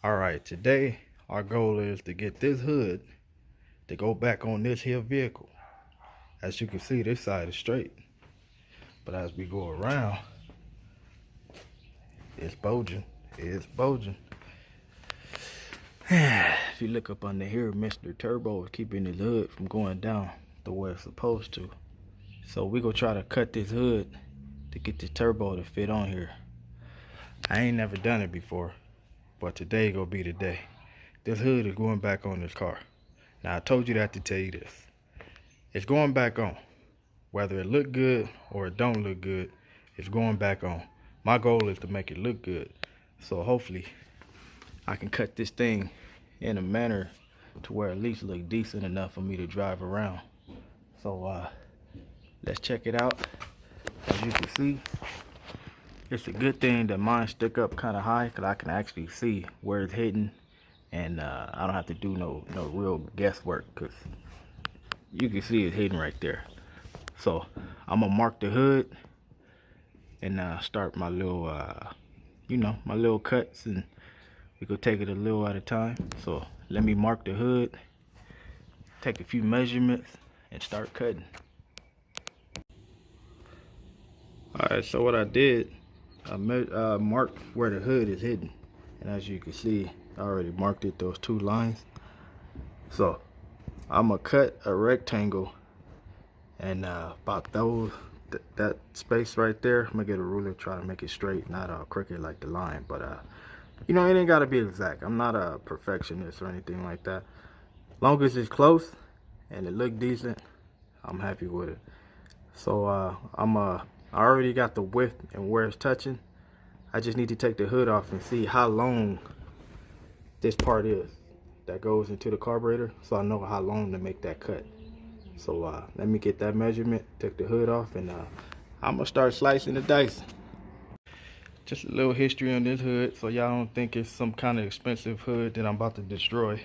Alright, today our goal is to get this hood to go back on this here vehicle. As you can see, this side is straight, but as we go around, it's bulging. It's bulging. If you look up under here, Mr. Turbo is keeping his hood from going down the way it's supposed to. So we gonna try to cut this hood to get the turbo to fit on here. I ain't never done it before, but today gonna be the day. This hood is going back on this car. Now I told you that to tell you this. It's going back on. Whether it look good or it don't look good, it's going back on. My goal is to make it look good. So hopefully I can cut this thing in a manner to where at least look decent enough for me to drive around. So let's check it out. As you can see, it's a good thing that mine stick up kind of high because I can actually see where it's hitting, and I don't have to do no real guesswork because you can see it hitting right there. So I'm gonna mark the hood and start my little my little cuts, and we could take it a little at a time. So let me mark the hood, take a few measurements, and start cutting. Alright, so what I did, I marked where the hood is hidden, and as you can see, I already marked it, those two lines. So I'm gonna cut a rectangle, and about that space right there, I'm gonna get a ruler, try to make it straight, not crooked like the line. But it ain't gotta be exact. I'm not a perfectionist or anything like that. Long as it's close and it look decent, I'm happy with it. So I already got the width and where it's touching. I just need to take the hood off and see how long this part is that goes into the carburetor, so I know how long to make that cut. So let me get that measurement, take the hood off, and I'm gonna start slicing the dice. Just a little history on this hood so y'all don't think it's some kind of expensive hood that I'm about to destroy.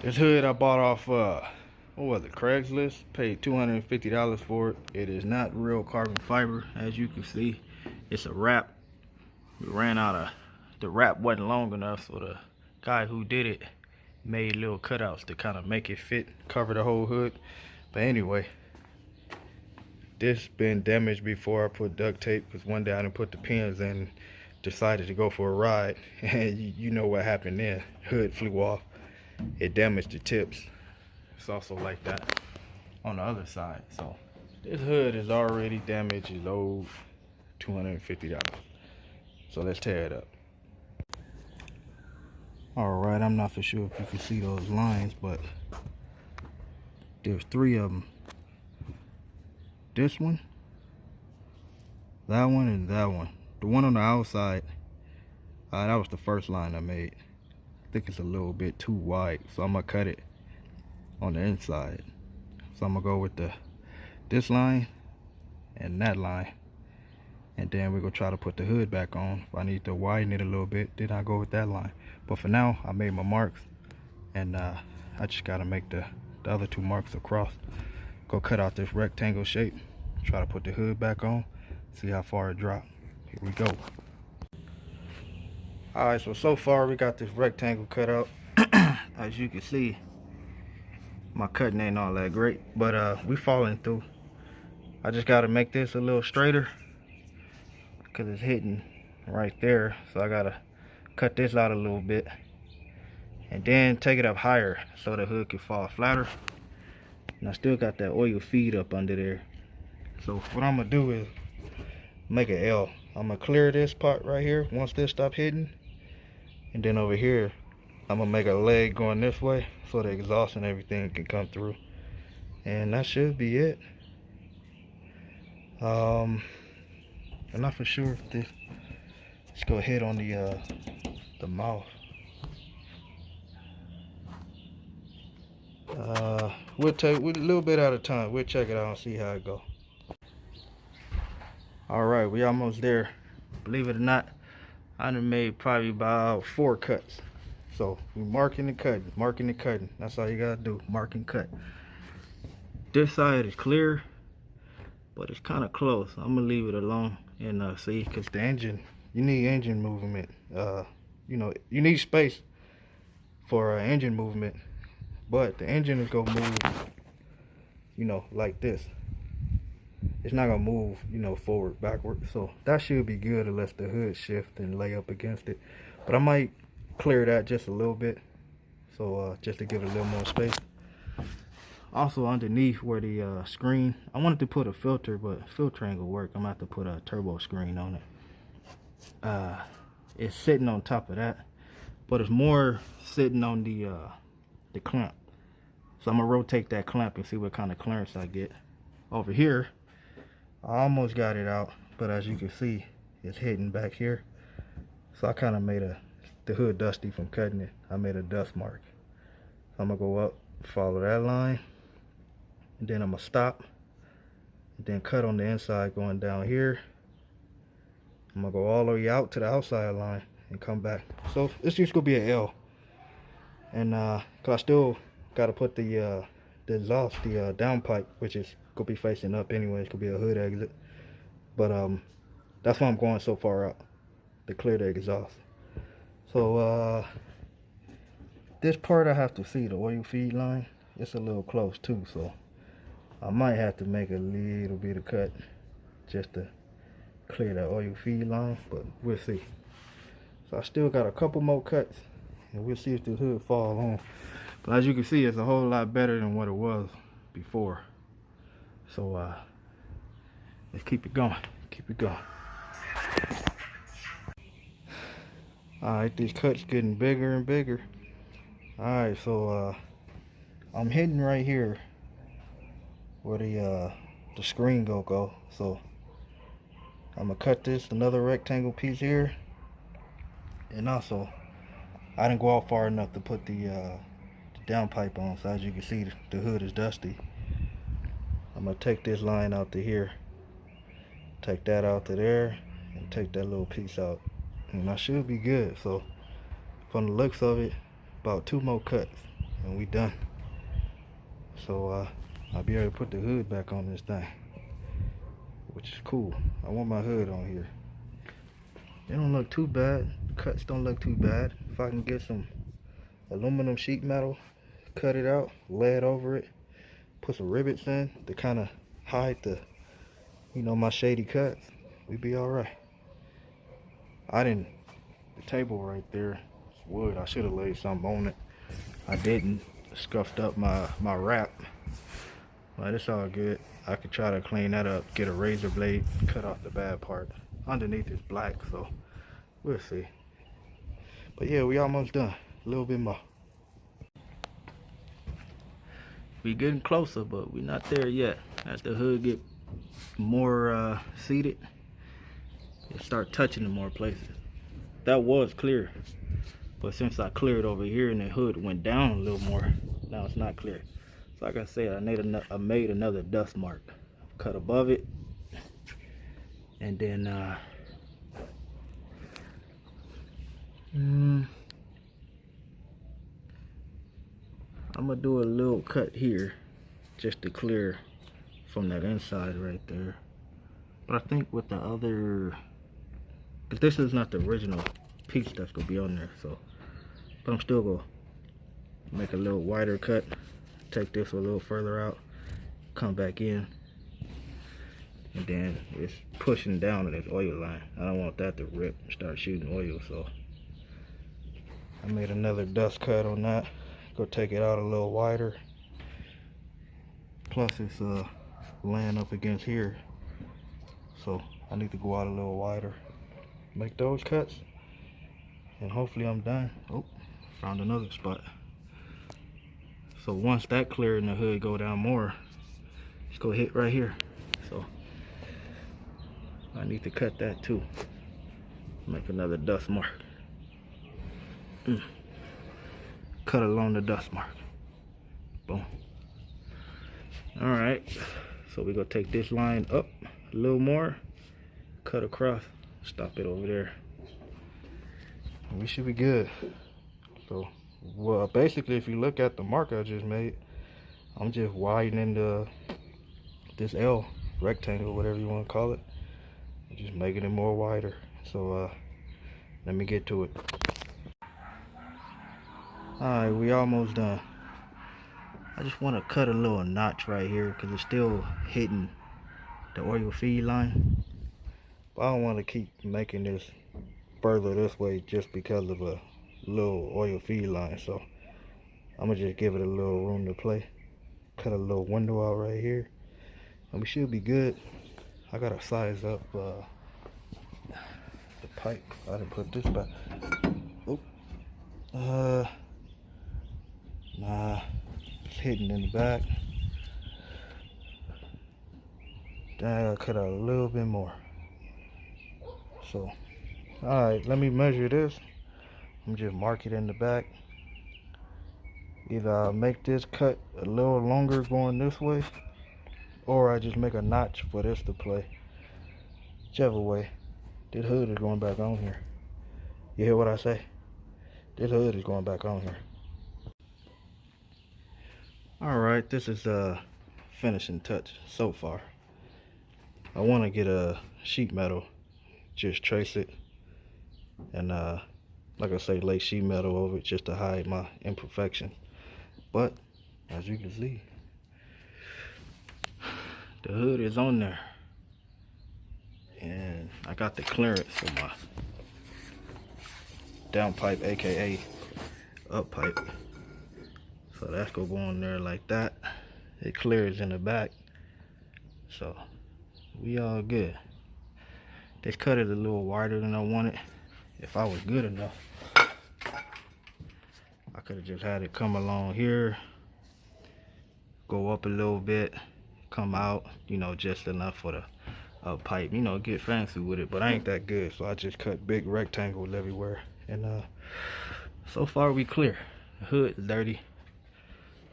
This hood I bought off what was it, Craigslist? Paid $250 for it. It is not real carbon fiber, as you can see. It's a wrap. We ran out of, the wrap wasn't long enough, so the guy who did it made little cutouts to kind of make it fit, cover the whole hood. But anyway, this been damaged before I put duct tape, because one day I didn't put the pins in, decided to go for a ride, and you know what happened then. Hood flew off. It damaged the tips. It's also like that on the other side. So this hood is already damaged. It's old, $250. So let's tear it up. Alright, I'm not for sure if you can see those lines, but there's three of them. This one, that one, and that one. The one on the outside, that was the first line I made. I think it's a little bit too wide, so I'm gonna cut it on the inside. So I'm gonna go with this line and that line, and then we're gonna try to put the hood back on. If I need to widen it a little bit, then I go with that line. But for now, I made my marks, and I just gotta make the other two marks across. Go cut out this rectangle shape, try to put the hood back on, see how far it drops. Here we go. Alright, so far we got this rectangle cut out. As you can see, my cutting ain't all that great, but we falling through. I just gotta make this a little straighter because it's hitting right there, so I gotta cut this out a little bit and then take it up higher so the hood can fall flatter. And I still got that oil feed up under there. So what I'm gonna do is make an L. I'm gonna clear this part right here once this stop hitting, and then over here I'm gonna make a leg going this way so the exhaust and everything can come through, and that should be it. I'm not for sure if this, let's go ahead on the mouth. We'll take a little bit at a time. We'll check it out and see how it go. Alright, we almost there. Believe it or not, I done made probably about 4 cuts. So we're marking and cutting, marking and cutting. That's all you gotta do, mark and cut. This side is clear, but it's kind of close. I'm gonna leave it alone and see, because the engine, you need engine movement you know, you need space for engine movement, but the engine is gonna move, you know, like this. It's not gonna move, you know, forward, backward. So that should be good unless the hood shift and lay up against it. But I might clear that just a little bit, so just to give it a little more space. Also underneath where the screen, I wanted to put a filter, but filter ain't gonna work. I'm gonna have to put a turbo screen on it. It's sitting on top of that, but it's more sitting on the clamp. So I'm gonna rotate that clamp and see what kind of clearance I get. Over here, I almost got it out, but as you can see, it's hidden back here. So I kind of made the hood dusty from cutting it. I made a dust mark. So I'm gonna go up, follow that line, and then I'm gonna stop, and then cut on the inside going down here. I'm gonna go all the way out to the outside line and come back. So it's just gonna be an L. And cause I still gotta put the exhaust, the downpipe, which is gonna be facing up anyway. It's gonna be a hood exit. But that's why I'm going so far out, to clear the exhaust. So this part I have to see, the oil feed line. It's a little close too, so I might have to make a little bit of cut just to clear that oil feed line, but we'll see. So I still got a couple more cuts, and we'll see if the hood fall on. But as you can see, it's a whole lot better than what it was before. So let's keep it going. Keep it going. Alright, these cuts getting bigger and bigger. Alright, so I'm hitting right here where the screen go. So I'm gonna cut this, another rectangle piece here. And also, I didn't go out far enough to put the downpipe on, so as you can see, the hood is dusty. I'm gonna take this line out to here, take that out to there, and take that little piece out, and I should be good. So from the looks of it, about 2 more cuts and we done. So I'll be able to put the hood back on this thing, which is cool. I want my hood on here. They don't look too bad. The cuts don't look too bad. If I can get some aluminum sheet metal, cut it out, lay it over it, put some rivets in to kind of hide the, you know, my shady cuts, we'd be all right. The table right there, it's wood. I should have laid something on it. I didn't. Scuffed up my wrap, but it's all good. I could try to clean that up, get a razor blade, cut off the bad part. Underneath is black, so we'll see. But yeah, we almost done. A little bit more. We getting closer, but we're not there yet. As the hood get more seated, it start touching in more places. That was clear, but since I cleared over here and the hood went down a little more, now it's not clear. So like I said, I made another dust mark. Cut above it, and then I'm gonna do a little cut here just to clear from that inside right there. But I think with the other, because this is not the original piece that's gonna be on there, so, but I'm still gonna make a little wider cut, take this a little further out, come back in, and then it's pushing down to this oil line. I don't want that to rip and start shooting oil, so I made another dust cut on that. Go take it out a little wider. Plus it's laying up against here, so I need to go out a little wider. Make those cuts, and hopefully I'm done. Oh, found another spot. So once that cleared and the hood go down more, it's gonna hit right here. So I need to cut that too. Make another dust mark. Cut along the dust mark. Boom. Alright, so we're gonna take this line up a little more, cut across, stop it over there, and we should be good. So, well, basically, if you look at the mark I just made, I'm just widening this L rectangle, whatever you want to call it, just making it more wider. So let me get to it. Alright, we almost done. I just want to cut a little notch right here because it's still hitting the oil feed line. But I don't want to keep making this further this way just because of a little oil feed line. So I'm going to just give it a little room to play. Cut a little window out right here. And we should be good. I got to size up the pipe. I didn't put this back. Oop. Nah, it's hidden in the back. Then I gotta cut out a little bit more. So, alright, let me measure this. I'm just mark it in the back. Either I'll make this cut a little longer going this way, or I just make a notch for this to play. Whichever way. This hood is going back on here. You hear what I say? This hood is going back on here. Alright, this is a finishing touch so far. I want to get a sheet metal, just trace it, and like I say, lay sheet metal over it just to hide my imperfection. But as you can see, the hood is on there, and I got the clearance for my down pipe, aka up pipe. So that's gonna go on there like that. It clears in the back, so we all good. This cut is a little wider than I wanted. If I was good enough, I could have just had it come along here, go up a little bit, come out, you know, just enough for the up pipe, you know, get fancy with it. But I ain't that good, so I just cut big rectangles everywhere. And so far we clear. The hood is dirty,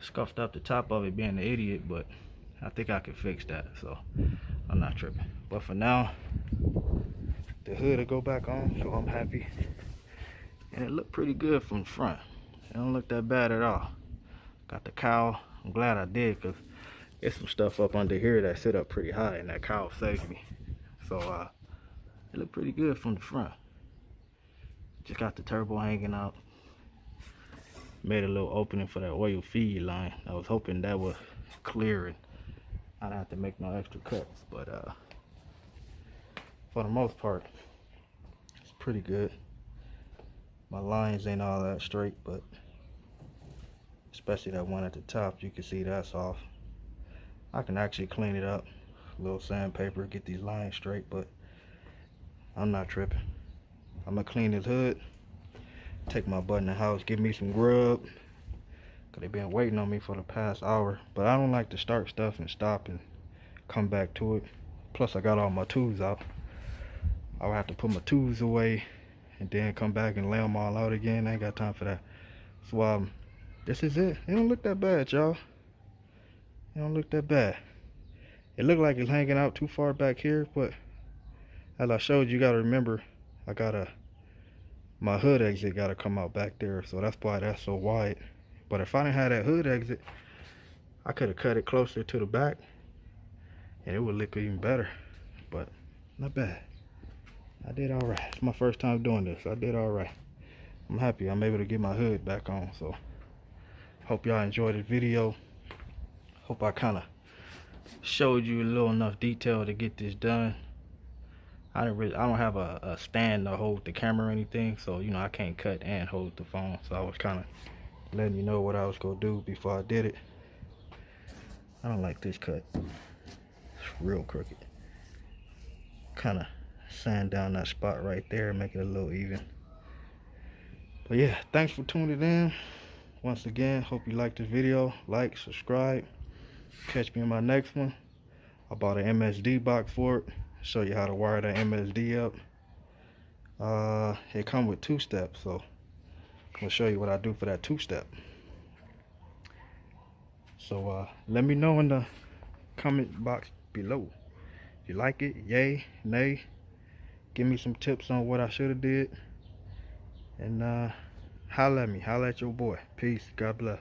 scuffed up the top of it being an idiot, but I think I can fix that, so I'm not tripping. But for now, the hood will go back on, so I'm happy. And it looked pretty good from the front. It don't look that bad at all. Got the cowl. I'm glad I did, because there's some stuff up under here that sit up pretty high, and that cowl saved me. So it looked pretty good from the front. Just got the turbo hanging out. Made a little opening for that oil feed line. I was hoping that would clear and I don't have to make no extra cuts, but for the most part, it's pretty good. My lines ain't all that straight, but especially that one at the top, you can see that's off. I can actually clean it up, a little sandpaper, get these lines straight, but I'm not tripping. I'm gonna clean this hood, take my butt in the house, give me some grub, cause they been waiting on me for the past hour. But I don't like to start stuff and stop and come back to it. Plus I got all my tools out. I'll have to put my tools away and then come back and lay them all out again. I ain't got time for that. So this is it. It don't look that bad, y'all. It don't look that bad. It looked like it's hanging out too far back here, but as I showed you, gotta remember I gotta, my hood exit gotta come out back there, so that's why that's so wide. But if I didn't have that hood exit, I could have cut it closer to the back and it would look even better. But not bad. I did all right. It's my first time doing this. I did all right. I'm happy I'm able to get my hood back on. So hope y'all enjoyed the video. Hope I kind of showed you a little enough detail to get this done. I don't have a stand to hold the camera or anything, so you know I can't cut and hold the phone. So I was kind of letting you know what I was gonna do before I did it. I don't like this cut. It's real crooked. Kind of sand down that spot right there, make it a little even. But yeah, thanks for tuning in. Once again, hope you liked this video. Like, subscribe. Catch me in my next one. I bought an MSD box for it. Show you how to wire that MSD up. It come with 2 steps, so I'm gonna show you what I do for that 2-step. So let me know in the comment box below if you like it, yay, nay. Give me some tips on what I should have did, and holla at me, holla at your boy. Peace, God bless.